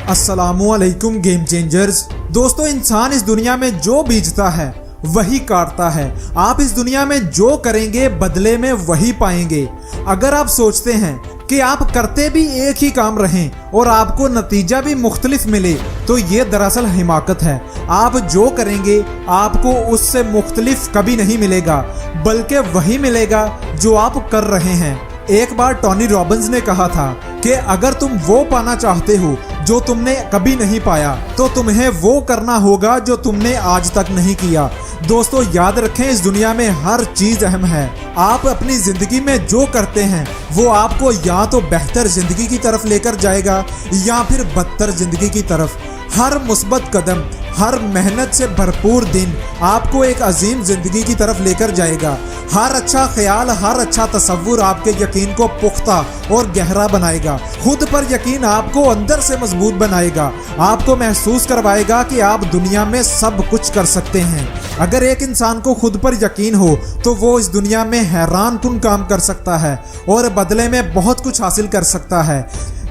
अस्सलामुअलैकुम game changers. दोस्तों, इंसान इस दुनिया में जो बीजता है वही काटता है। आप इस दुनिया में जो करेंगे बदले में वही पाएंगे। अगर आप सोचते हैं कि आप करते भी एक ही काम रहें और आपको नतीजा भी मुख्तलिफ मिले तो ये दरअसल हिमाकत है। आप जो करेंगे आपको उससे मुख्तलिफ कभी नहीं मिलेगा, बल्कि वही मिलेगा जो आप कर रहे हैं। एक बार टोनी रॉबिन्स ने कहा था कि अगर तुम वो पाना चाहते हो जो तुमने कभी नहीं पाया तो तुम्हें वो करना होगा जो तुमने आज तक नहीं किया। दोस्तों, याद रखें, इस दुनिया में हर चीज अहम है। आप अपनी जिंदगी में जो करते हैं वो आपको या तो बेहतर जिंदगी की तरफ लेकर जाएगा या फिर बदतर जिंदगी की तरफ। हर मुस्बत कदम, हर मेहनत से भरपूर दिन आपको एक अजीम जिंदगी की तरफ लेकर जाएगा। हर अच्छा ख्याल, हर अच्छा तसव्वुर आपके यकीन को पुख्ता और गहरा बनाएगा। खुद पर यकीन आपको अंदर से मजबूत बनाएगा, आपको महसूस करवाएगा कि आप दुनिया में सब कुछ कर सकते हैं। अगर एक इंसान को खुद पर यकीन हो तो वो इस दुनिया में हैरान कुन काम कर सकता है और बदले में बहुत कुछ हासिल कर सकता है।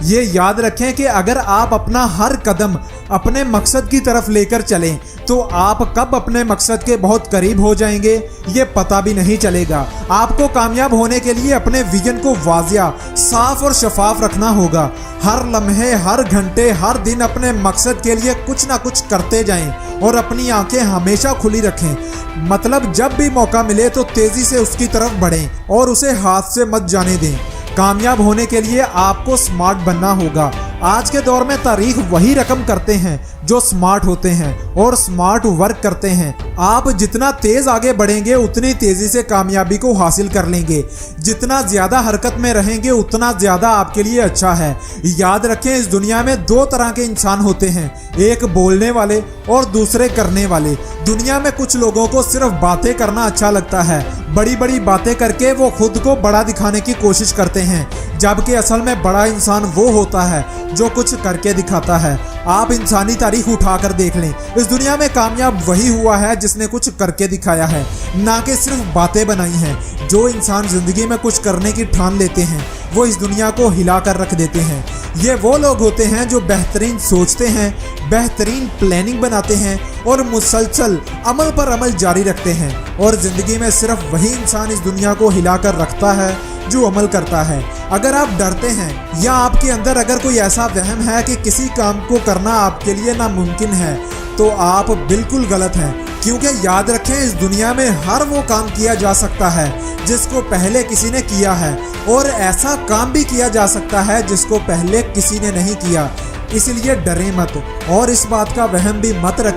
ये याद रखें कि अगर आप अपना हर कदम अपने मकसद की तरफ लेकर चलें तो आप कब अपने मकसद के बहुत करीब हो जाएंगे ये पता भी नहीं चलेगा। आपको कामयाब होने के लिए अपने विजन को वाजिया, साफ और शफाफ रखना होगा। हर लम्हे, हर घंटे, हर दिन अपने मकसद के लिए कुछ ना कुछ करते जाएं और अपनी आंखें हमेशा खुली रखें। मतलब जब भी मौका मिले तो तेजी से उसकी तरफ बढ़ें और उसे हाथ से मत जाने दें। कामयाब होने के लिए आपको स्मार्ट बनना होगा। आज के दौर में तारीख वही रकम करते हैं जो स्मार्ट होते हैं और स्मार्ट वर्क करते हैं। आप जितना तेज आगे बढ़ेंगे उतनी तेजी से कामयाबी को हासिल कर लेंगे। जितना ज्यादा हरकत में रहेंगे उतना ज्यादा आपके लिए अच्छा है। याद रखें, इस दुनिया में दो तरह के इंसान होते हैं, एक बोलने वाले और दूसरे करने वाले। दुनिया में कुछ लोगों को सिर्फ बातें करना अच्छा लगता है। बड़ी बड़ी बातें करके वो खुद को बड़ा दिखाने की कोशिश करते हैं, जबकि असल में बड़ा इंसान वो होता है जो कुछ करके दिखाता है। आप इंसानी तारीख उठाकर देख लें, इस दुनिया में कामयाब वही हुआ है जिसने कुछ करके दिखाया है, ना कि सिर्फ बातें बनाई हैं। जो इंसान जिंदगी में कुछ करने की ठान लेते हैं वो इस दुनिया को हिला कर रख देते हैं। ये वो लोग होते हैं जो बेहतरीन सोचते हैं, बेहतरीन प्लानिंग बनाते हैं और मुसलसल अमल पर अमल जारी रखते हैं। और जिंदगी में सिर्फ वही इंसान इस दुनिया को हिला कर रखता है जो अमल करता है। अगर आप डरते हैं या आपके अंदर अगर कोई ऐसा वहम है कि किसी काम को करना आपके लिए नामुमकिन है तो आप बिल्कुल गलत हैं। क्योंकि याद रखें, इस दुनिया में हर वो काम किया जा सकता है जिसको पहले किसी ने किया है और ऐसा काम भी किया जा सकता है जिसको पहले किसी ने नहीं किया। इसलिए डरे मत और इस बात का वहम भी मत रखें